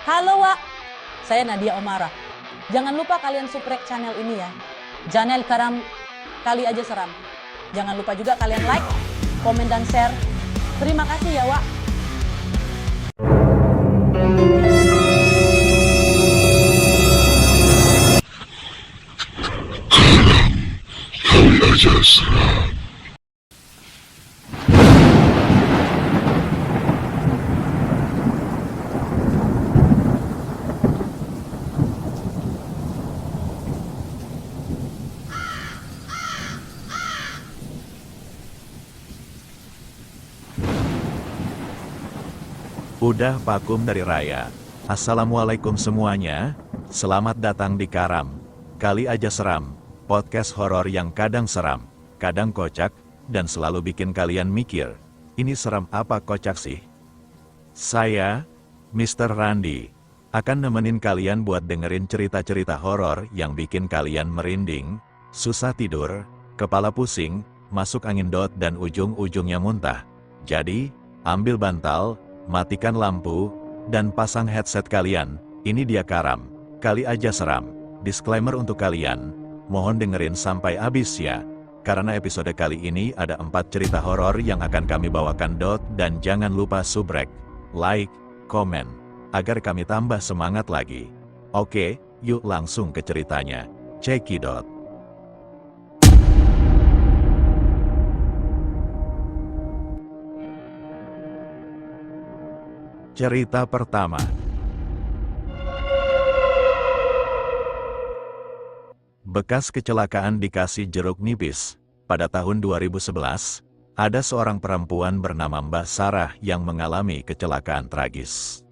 Halo Wak, saya Nadia Omara. Jangan lupa kalian subscribe channel ini ya. Channel Karam Kali Aja Seram. Jangan lupa juga kalian like, komen dan share. Terima kasih ya Wak. Kali Aja Seram. Udah vakum dari Raya. Assalamualaikum semuanya. Selamat datang di Karam Kali Aja Seram, podcast horor yang kadang seram, kadang kocak, dan selalu bikin kalian mikir, ini seram apa kocak sih? Saya, Mr. Randi, akan nemenin kalian buat dengerin cerita-cerita horor yang bikin kalian merinding, susah tidur, kepala pusing, masuk angin dan ujung-ujungnya muntah. Jadi, ambil bantal, matikan lampu, dan pasang headset kalian. Ini dia Karam Kali Aja Seram. Disclaimer untuk kalian, mohon dengerin sampai habis ya. Karena episode kali ini ada 4 cerita horor yang akan kami bawakan dan jangan lupa subrek, like, komen, agar kami tambah semangat lagi. Oke, yuk langsung ke ceritanya. Cekidot. Cerita pertama. Bekas kecelakaan dikasih jeruk nipis. Pada tahun 2011, ada seorang perempuan bernama Mbak Sarah yang mengalami kecelakaan tragis.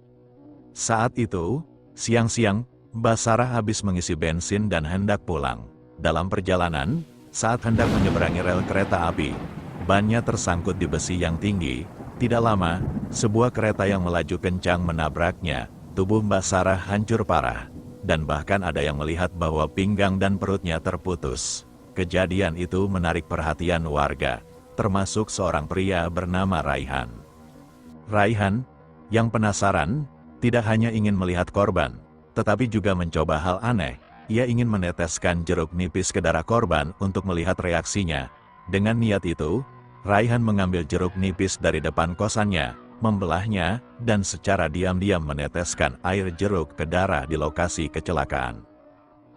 Saat itu, siang-siang, Mbak Sarah habis mengisi bensin dan hendak pulang. Dalam perjalanan, saat hendak menyeberangi rel kereta api, bannya tersangkut di besi yang tinggi. Tidak lama, sebuah kereta yang melaju kencang menabraknya. Tubuh Mbak Sarah hancur parah, dan bahkan ada yang melihat bahwa pinggang dan perutnya terputus. Kejadian itu menarik perhatian warga, termasuk seorang pria bernama Raihan. Raihan, yang penasaran, tidak hanya ingin melihat korban, tetapi juga mencoba hal aneh. Ia ingin meneteskan jeruk nipis ke darah korban untuk melihat reaksinya. Dengan niat itu, Raihan mengambil jeruk nipis dari depan kosannya, membelahnya, dan secara diam-diam meneteskan air jeruk ke darah di lokasi kecelakaan.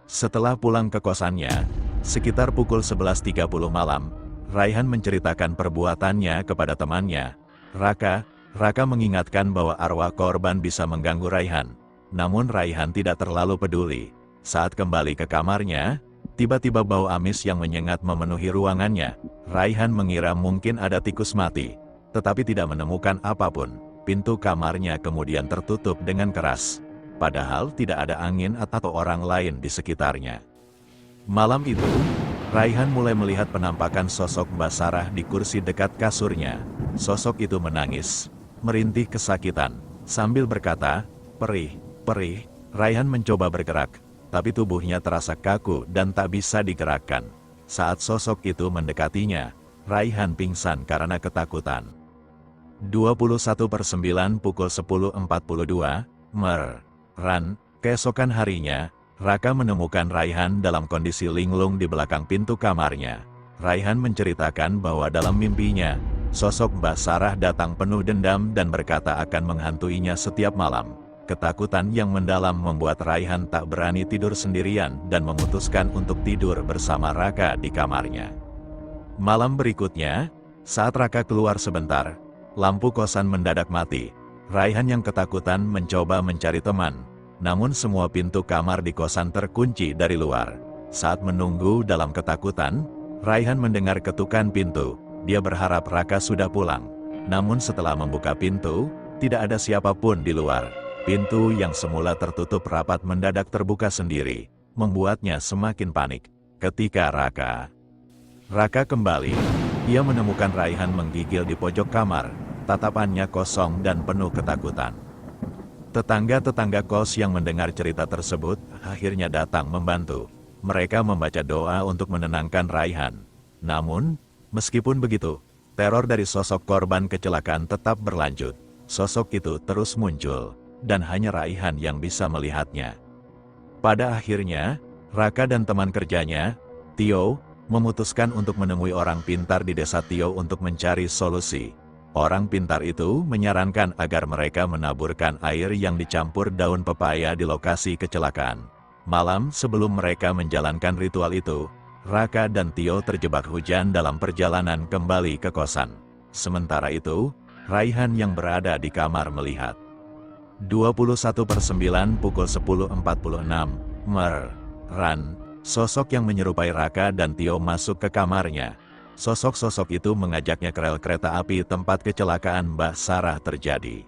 Setelah pulang ke kosannya, sekitar pukul 11.30 malam, Raihan menceritakan perbuatannya kepada temannya, Raka. Raka mengingatkan bahwa arwah korban bisa mengganggu Raihan. Namun Raihan tidak terlalu peduli. Saat kembali ke kamarnya, tiba-tiba bau amis yang menyengat memenuhi ruangannya. Raihan mengira mungkin ada tikus mati, tetapi tidak menemukan apapun. Pintu kamarnya kemudian tertutup dengan keras, padahal tidak ada angin atau orang lain di sekitarnya. Malam itu, Raihan mulai melihat penampakan sosok Mbak Sarah di kursi dekat kasurnya. Sosok itu menangis, merintih kesakitan, sambil berkata, "Perih, perih." Raihan mencoba bergerak, tapi tubuhnya terasa kaku dan tak bisa digerakkan. Saat sosok itu mendekatinya, Raihan pingsan karena ketakutan. 21/9 pukul 10.42, Ran. Keesokan harinya, Raka menemukan Raihan dalam kondisi linglung di belakang pintu kamarnya. Raihan menceritakan bahwa dalam mimpinya, sosok Mbak Sarah datang penuh dendam dan berkata akan menghantuinya setiap malam. Ketakutan yang mendalam membuat Raihan tak berani tidur sendirian dan memutuskan untuk tidur bersama Raka di kamarnya. Malam berikutnya, saat Raka keluar sebentar, lampu kosan mendadak mati. Raihan yang ketakutan mencoba mencari teman, namun semua pintu kamar di kosan terkunci dari luar. Saat menunggu dalam ketakutan, Raihan mendengar ketukan pintu. Dia berharap Raka sudah pulang. Namun setelah membuka pintu, tidak ada siapapun di luar. Pintu yang semula tertutup rapat mendadak terbuka sendiri, membuatnya semakin panik. Ketika Raka kembali, ia menemukan Raihan menggigil di pojok kamar, tatapannya kosong dan penuh ketakutan. Tetangga-tetangga kos yang mendengar cerita tersebut, akhirnya datang membantu. Mereka membaca doa untuk menenangkan Raihan. Namun, meskipun begitu, teror dari sosok korban kecelakaan tetap berlanjut. Sosok itu terus muncul. dan hanya Raihan yang bisa melihatnya. Pada akhirnya, Raka dan teman kerjanya, Tio, memutuskan untuk menemui orang pintar di desa Tio untuk mencari solusi. Orang pintar itu menyarankan agar mereka menaburkan air yang dicampur daun pepaya di lokasi kecelakaan. Malam sebelum mereka menjalankan ritual itu, Raka dan Tio terjebak hujan dalam perjalanan kembali ke kosan. Sementara itu, Raihan yang berada di kamar melihat. 21/9 pukul 10.46, Ran, sosok yang menyerupai Raka dan Tio masuk ke kamarnya. Sosok-sosok itu mengajaknya ke rel kereta api tempat kecelakaan Mbak Sarah terjadi.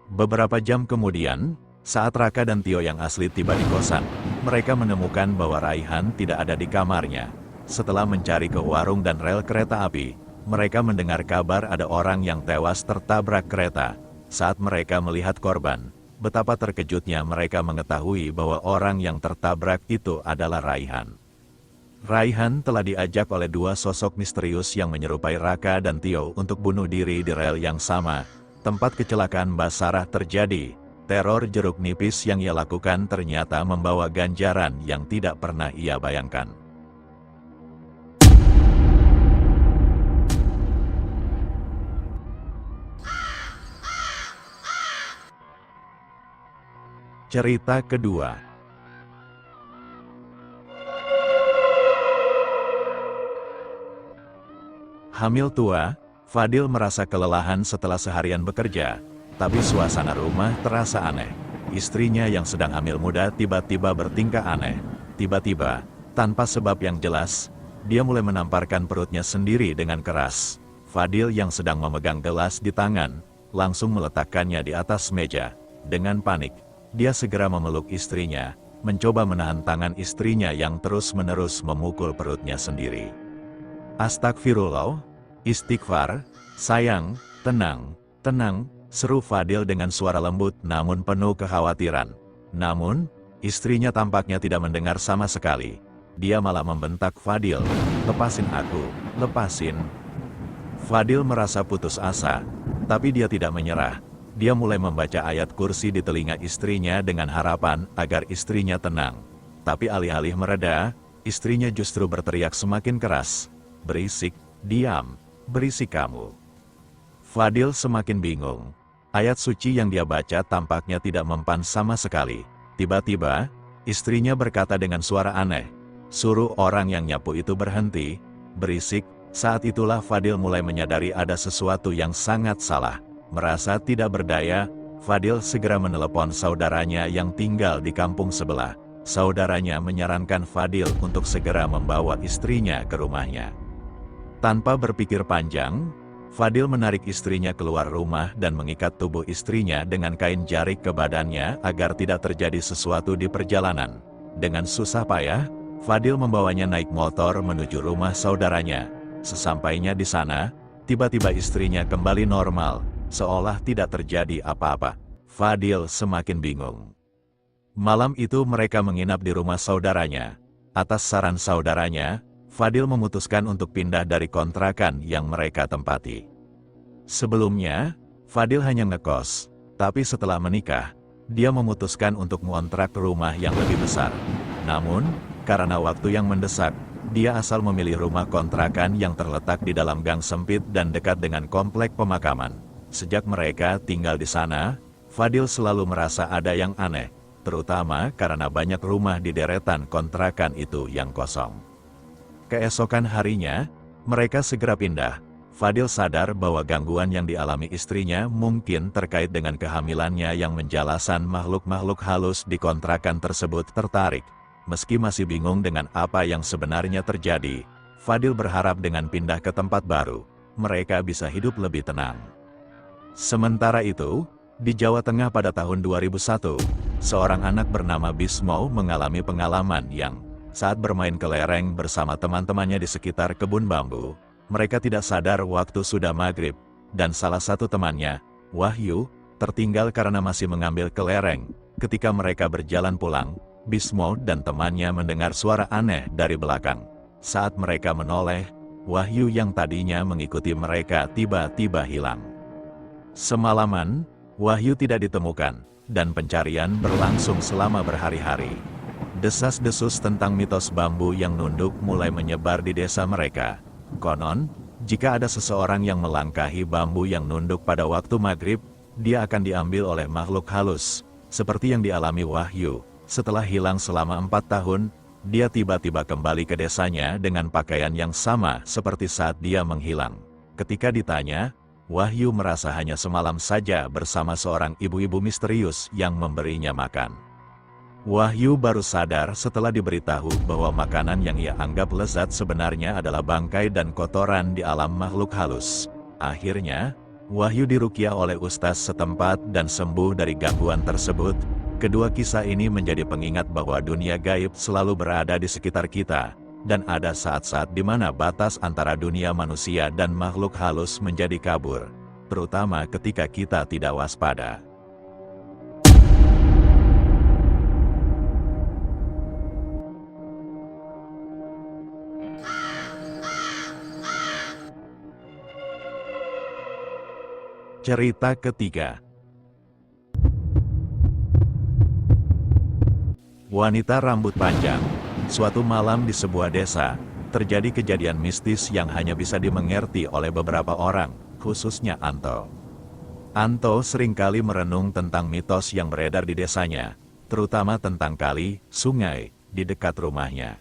Beberapa jam kemudian, saat Raka dan Tio yang asli tiba di kosan, mereka menemukan bahwa Raihan tidak ada di kamarnya. Setelah mencari ke warung dan rel kereta api, mereka mendengar kabar ada orang yang tewas tertabrak kereta. Saat mereka melihat korban, betapa terkejutnya mereka mengetahui bahwa orang yang tertabrak itu adalah Raihan. Raihan telah diajak oleh dua sosok misterius yang menyerupai Raka dan Tio untuk bunuh diri di rel yang sama. Tempat kecelakaan Mbak Sarah terjadi. Teror jeruk nipis yang ia lakukan ternyata membawa ganjaran yang tidak pernah ia bayangkan. Cerita kedua. Hamil tua, Fadil merasa kelelahan setelah seharian bekerja, tapi suasana rumah terasa aneh. Istrinya yang sedang hamil muda tiba-tiba bertingkah aneh. Tiba-tiba, tanpa sebab yang jelas, dia mulai menamparkan perutnya sendiri dengan keras. Fadil yang sedang memegang gelas di tangan, langsung meletakkannya di atas meja. Dengan panik, dia segera memeluk istrinya, mencoba menahan tangan istrinya yang terus-menerus memukul perutnya sendiri. Astagfirullah, istighfar, sayang, tenang, tenang, seru Fadil dengan suara lembut namun penuh kekhawatiran. Namun, istrinya tampaknya tidak mendengar sama sekali. Dia malah membentak Fadil, "Lepasin aku, lepasin." Fadil merasa putus asa, tapi dia tidak menyerah. Dia mulai membaca ayat kursi di telinga istrinya dengan harapan agar istrinya tenang. Tapi alih-alih mereda, istrinya justru berteriak semakin keras, "Berisik, diam, berisik kamu." Fadil semakin bingung. Ayat suci yang dia baca tampaknya tidak mempan sama sekali. Tiba-tiba, istrinya berkata dengan suara aneh, "Suruh orang yang nyapu itu berhenti, berisik." Saat itulah Fadil mulai menyadari ada sesuatu yang sangat salah. Merasa tidak berdaya, Fadil segera menelepon saudaranya yang tinggal di kampung sebelah. Saudaranya menyarankan Fadil untuk segera membawa istrinya ke rumahnya. Tanpa berpikir panjang, Fadil menarik istrinya keluar rumah dan mengikat tubuh istrinya dengan kain jarik ke badannya agar tidak terjadi sesuatu di perjalanan. Dengan susah payah, Fadil membawanya naik motor menuju rumah saudaranya. Sesampainya di sana, tiba-tiba istrinya kembali normal, seolah tidak terjadi apa-apa. Fadil semakin bingung. Malam itu mereka menginap di rumah saudaranya. Atas saran saudaranya, Fadil memutuskan untuk pindah dari kontrakan yang mereka tempati. Sebelumnya, Fadil hanya ngekos, tapi setelah menikah, dia memutuskan untuk mengontrak rumah yang lebih besar. Namun, karena waktu yang mendesak, dia asal memilih rumah kontrakan yang terletak di dalam gang sempit dan dekat dengan komplek pemakaman. Sejak mereka tinggal di sana, Fadil selalu merasa ada yang aneh, terutama karena banyak rumah di deretan kontrakan itu yang kosong. Keesokan harinya, mereka segera pindah. Fadil sadar bahwa gangguan yang dialami istrinya mungkin terkait dengan kehamilannya yang menjalasan makhluk-makhluk halus di kontrakan tersebut tertarik. Meski masih bingung dengan apa yang sebenarnya terjadi, Fadil berharap dengan pindah ke tempat baru, mereka bisa hidup lebih tenang. Sementara itu, di Jawa Tengah pada tahun 2001, seorang anak bernama Bismo mengalami pengalaman yang, saat bermain kelereng bersama teman-temannya di sekitar kebun bambu, mereka tidak sadar waktu sudah maghrib, dan salah satu temannya, Wahyu, tertinggal karena masih mengambil kelereng. Ketika mereka berjalan pulang, Bismo dan temannya mendengar suara aneh dari belakang. Saat mereka menoleh, Wahyu yang tadinya mengikuti mereka tiba-tiba hilang. Semalaman, Wahyu tidak ditemukan, dan pencarian berlangsung selama berhari-hari. Desas-desus tentang mitos bambu yang nunduk mulai menyebar di desa mereka. Konon, jika ada seseorang yang melangkahi bambu yang nunduk pada waktu maghrib, dia akan diambil oleh makhluk halus, seperti yang dialami Wahyu. Setelah hilang selama 4 tahun, dia tiba-tiba kembali ke desanya dengan pakaian yang sama seperti saat dia menghilang. Ketika ditanya, Wahyu merasa hanya semalam saja bersama seorang ibu-ibu misterius yang memberinya makan. Wahyu baru sadar setelah diberitahu bahwa makanan yang ia anggap lezat sebenarnya adalah bangkai dan kotoran di alam makhluk halus. Akhirnya, Wahyu diruqyah oleh ustaz setempat dan sembuh dari gangguan tersebut. Kedua kisah ini menjadi pengingat bahwa dunia gaib selalu berada di sekitar kita, dan ada saat-saat di mana batas antara dunia manusia dan makhluk halus menjadi kabur, terutama ketika kita tidak waspada. Cerita ketiga. Wanita rambut panjang. Suatu malam di sebuah desa, terjadi kejadian mistis yang hanya bisa dimengerti oleh beberapa orang, khususnya Anto. Anto seringkali merenung tentang mitos yang beredar di desanya, terutama tentang kali, sungai, di dekat rumahnya.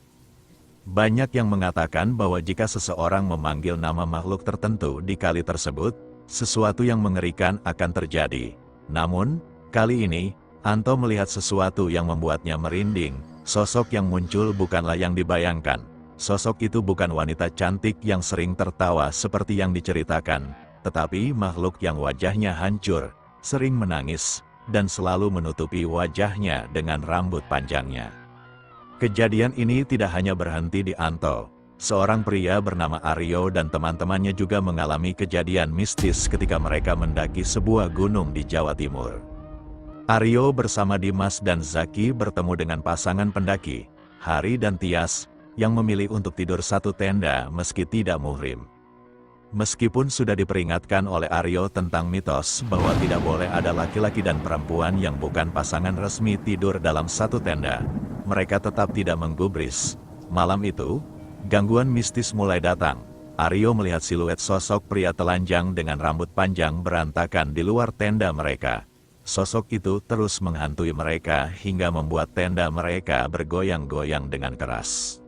Banyak yang mengatakan bahwa jika seseorang memanggil nama makhluk tertentu di kali tersebut, sesuatu yang mengerikan akan terjadi. Namun, kali ini, Anto melihat sesuatu yang membuatnya merinding. Sosok yang muncul bukanlah yang dibayangkan. Sosok itu bukan wanita cantik yang sering tertawa seperti yang diceritakan, tetapi makhluk yang wajahnya hancur, sering menangis, dan selalu menutupi wajahnya dengan rambut panjangnya. Kejadian ini tidak hanya berhenti di Anto. Seorang pria bernama Aryo dan teman-temannya juga mengalami kejadian mistis ketika mereka mendaki sebuah gunung di Jawa Timur. Aryo bersama Dimas dan Zaki bertemu dengan pasangan pendaki, Hari dan Tias, yang memilih untuk tidur satu tenda meski tidak muhrim. Meskipun sudah diperingatkan oleh Aryo tentang mitos bahwa tidak boleh ada laki-laki dan perempuan yang bukan pasangan resmi tidur dalam satu tenda, mereka tetap tidak menggubris. Malam itu, gangguan mistis mulai datang. Aryo melihat siluet sosok pria telanjang dengan rambut panjang berantakan di luar tenda mereka. Sosok itu terus menghantui mereka hingga membuat tenda mereka bergoyang-goyang dengan keras.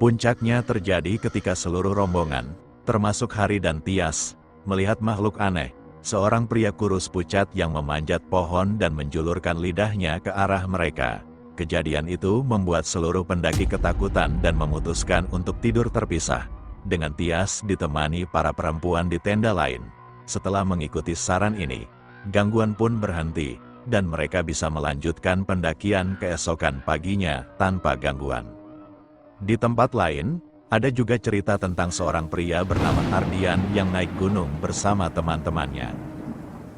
Puncaknya terjadi ketika seluruh rombongan, termasuk Hari dan Tias, melihat makhluk aneh, seorang pria kurus pucat yang memanjat pohon dan menjulurkan lidahnya ke arah mereka. Kejadian itu membuat seluruh pendaki ketakutan dan memutuskan untuk tidur terpisah, dengan Tias ditemani para perempuan di tenda lain. Setelah mengikuti saran ini, gangguan pun berhenti, dan mereka bisa melanjutkan pendakian keesokan paginya tanpa gangguan. Di tempat lain, ada juga cerita tentang seorang pria bernama Ardian yang naik gunung bersama teman-temannya.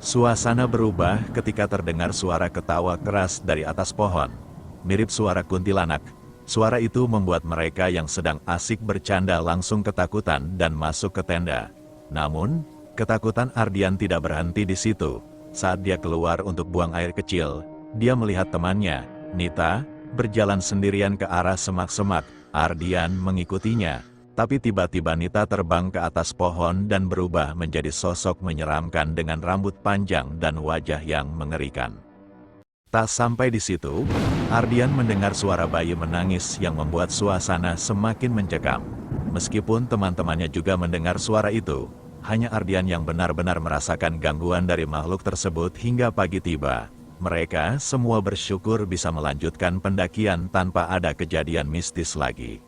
Suasana berubah ketika terdengar suara ketawa keras dari atas pohon. Mirip suara kuntilanak, suara itu membuat mereka yang sedang asik bercanda langsung ketakutan dan masuk ke tenda. Namun, ketakutan Ardian tidak berhenti di situ. Saat dia keluar untuk buang air kecil, dia melihat temannya, Nita, berjalan sendirian ke arah semak-semak. Ardian mengikutinya, tapi tiba-tiba Nita terbang ke atas pohon dan berubah menjadi sosok menyeramkan dengan rambut panjang dan wajah yang mengerikan. Tak sampai di situ, Ardian mendengar suara bayi menangis yang membuat suasana semakin mencekam. Meskipun teman-temannya juga mendengar suara itu, hanya Ardian yang benar-benar merasakan gangguan dari makhluk tersebut hingga pagi tiba. Mereka semua bersyukur bisa melanjutkan pendakian tanpa ada kejadian mistis lagi.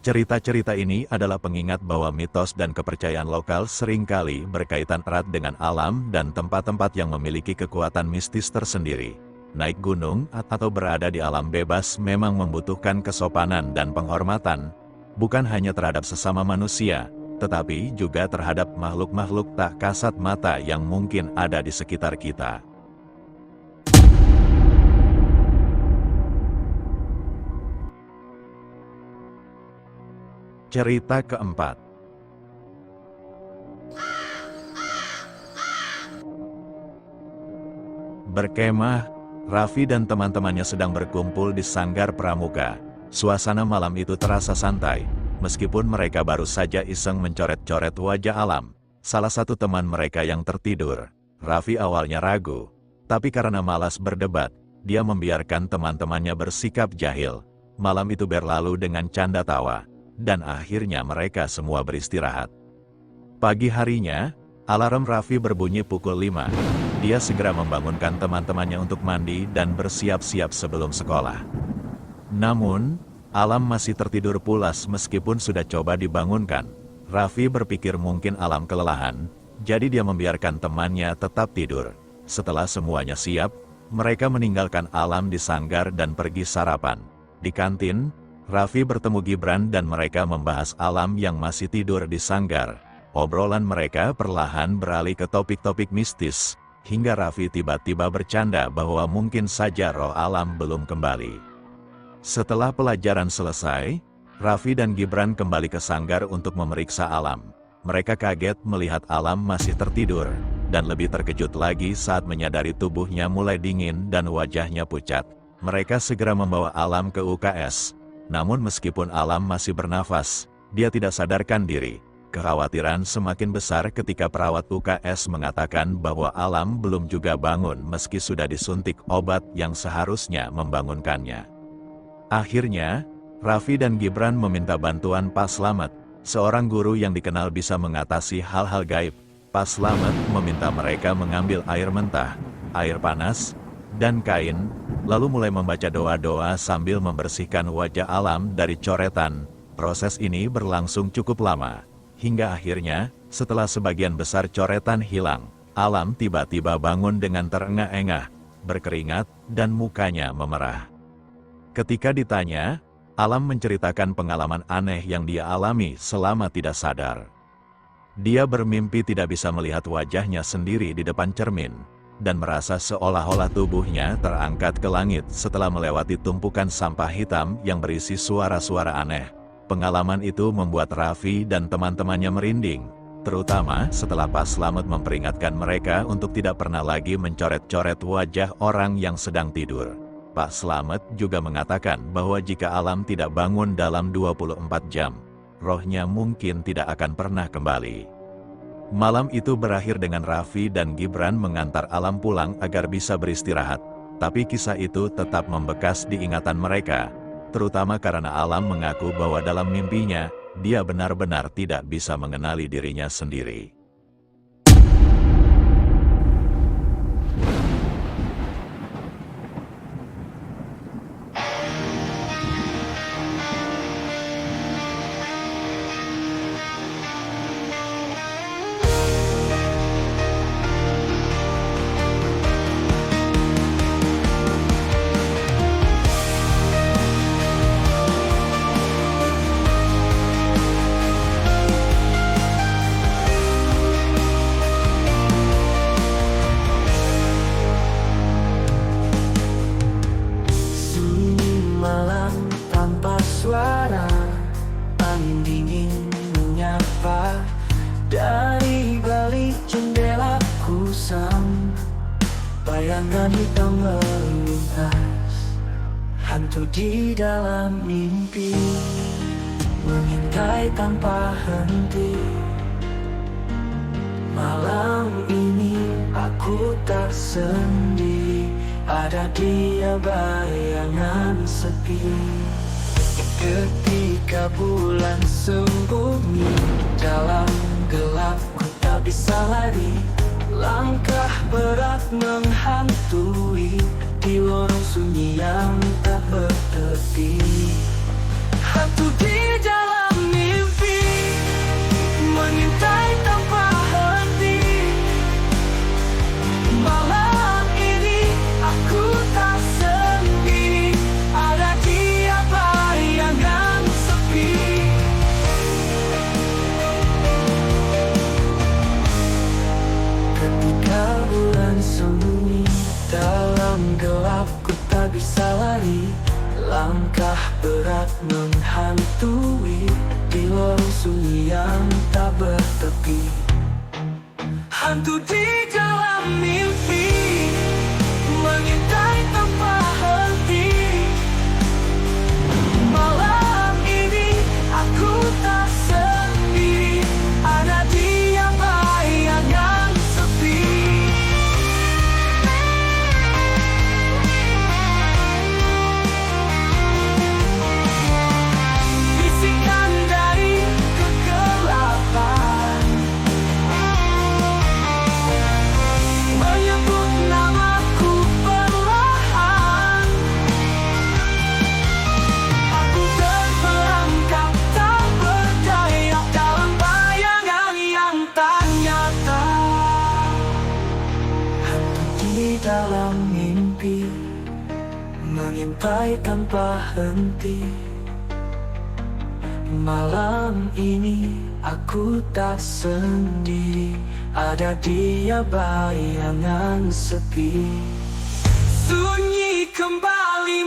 Cerita-cerita ini adalah pengingat bahwa mitos dan kepercayaan lokal seringkali berkaitan erat dengan alam dan tempat-tempat yang memiliki kekuatan mistis tersendiri. Naik gunung atau berada di alam bebas memang membutuhkan kesopanan dan penghormatan, bukan hanya terhadap sesama manusia, tetapi juga terhadap makhluk-makhluk tak kasat mata yang mungkin ada di sekitar kita. Cerita keempat. Berkemah, Raffi dan teman-temannya sedang berkumpul di sanggar pramuka. Suasana malam itu terasa santai, meskipun mereka baru saja iseng mencoret-coret wajah Alam, salah satu teman mereka yang tertidur. Raffi awalnya ragu, tapi karena malas berdebat, dia membiarkan teman-temannya bersikap jahil. Malam itu berlalu dengan canda tawa, dan akhirnya mereka semua beristirahat. Pagi harinya, alarm Raffi berbunyi pukul 5. Dia segera membangunkan teman-temannya untuk mandi dan bersiap-siap sebelum sekolah. Namun, Alam masih tertidur pulas meskipun sudah coba dibangunkan. Raffi berpikir mungkin Alam kelelahan, jadi dia membiarkan temannya tetap tidur. Setelah semuanya siap, mereka meninggalkan Alam di sanggar dan pergi sarapan. Di kantin, Raffi bertemu Gibran dan mereka membahas Alam yang masih tidur di sanggar. Obrolan mereka perlahan beralih ke topik-topik mistis, hingga Raffi tiba-tiba bercanda bahwa mungkin saja roh Alam belum kembali. Setelah pelajaran selesai, Raffi dan Gibran kembali ke sanggar untuk memeriksa Alam. Mereka kaget melihat Alam masih tertidur, dan lebih terkejut lagi saat menyadari tubuhnya mulai dingin dan wajahnya pucat. Mereka segera membawa Alam ke UKS. Namun meskipun Alam masih bernafas, dia tidak sadarkan diri. Kekhawatiran semakin besar ketika perawat UKS mengatakan bahwa Alam belum juga bangun meski sudah disuntik obat yang seharusnya membangunkannya. Akhirnya, Raffi dan Gibran meminta bantuan Pak Slamet, seorang guru yang dikenal bisa mengatasi hal-hal gaib. Pak Slamet meminta mereka mengambil air mentah, air panas, dan kain, lalu mulai membaca doa-doa sambil membersihkan wajah Alam dari coretan. Proses ini berlangsung cukup lama, hingga akhirnya, setelah sebagian besar coretan hilang, Alam tiba-tiba bangun dengan terengah-engah, berkeringat, dan mukanya memerah. Ketika ditanya, Alam menceritakan pengalaman aneh yang dia alami selama tidak sadar. Dia bermimpi tidak bisa melihat wajahnya sendiri di depan cermin, dan merasa seolah-olah tubuhnya terangkat ke langit setelah melewati tumpukan sampah hitam yang berisi suara-suara aneh. Pengalaman itu membuat Raffi dan teman-temannya merinding, terutama setelah Pak Slamet memperingatkan mereka untuk tidak pernah lagi mencoret-coret wajah orang yang sedang tidur. Pak Slamet juga mengatakan bahwa jika Alam tidak bangun dalam 24 jam, rohnya mungkin tidak akan pernah kembali. Malam itu berakhir dengan Raffi dan Gibran mengantar Alam pulang agar bisa beristirahat, tapi kisah itu tetap membekas di ingatan mereka, terutama karena Alam mengaku bahwa dalam mimpinya, dia benar-benar tidak bisa mengenali dirinya sendiri. Dari balik jendela kusam, bayangan hitam melintas. Hantu di dalam mimpi mengintai tanpa henti. Malam ini aku tak sendiri, ada dia bayangan sepi. Ketika bulan sembunyi dalam gelap, ku tak bisa lari. Langkah berat menghantui di lorong sunyi yang tak bertepi. Hantu di dalam mimpi mengintai tanpa henti. Malam ini aku tak sendiri, ada dia bayangan sepi. Ketika bulan sembunyi dalam gelap, ku tak bisa lari. Langkah berat menghantui di lorong sunyi yang tak bertepi. Hantu di dalam mimpi dalam mimpi, mengintai tanpa henti. Malam ini aku tak sendiri, ada dia bayangan sepi. Sunyi kembali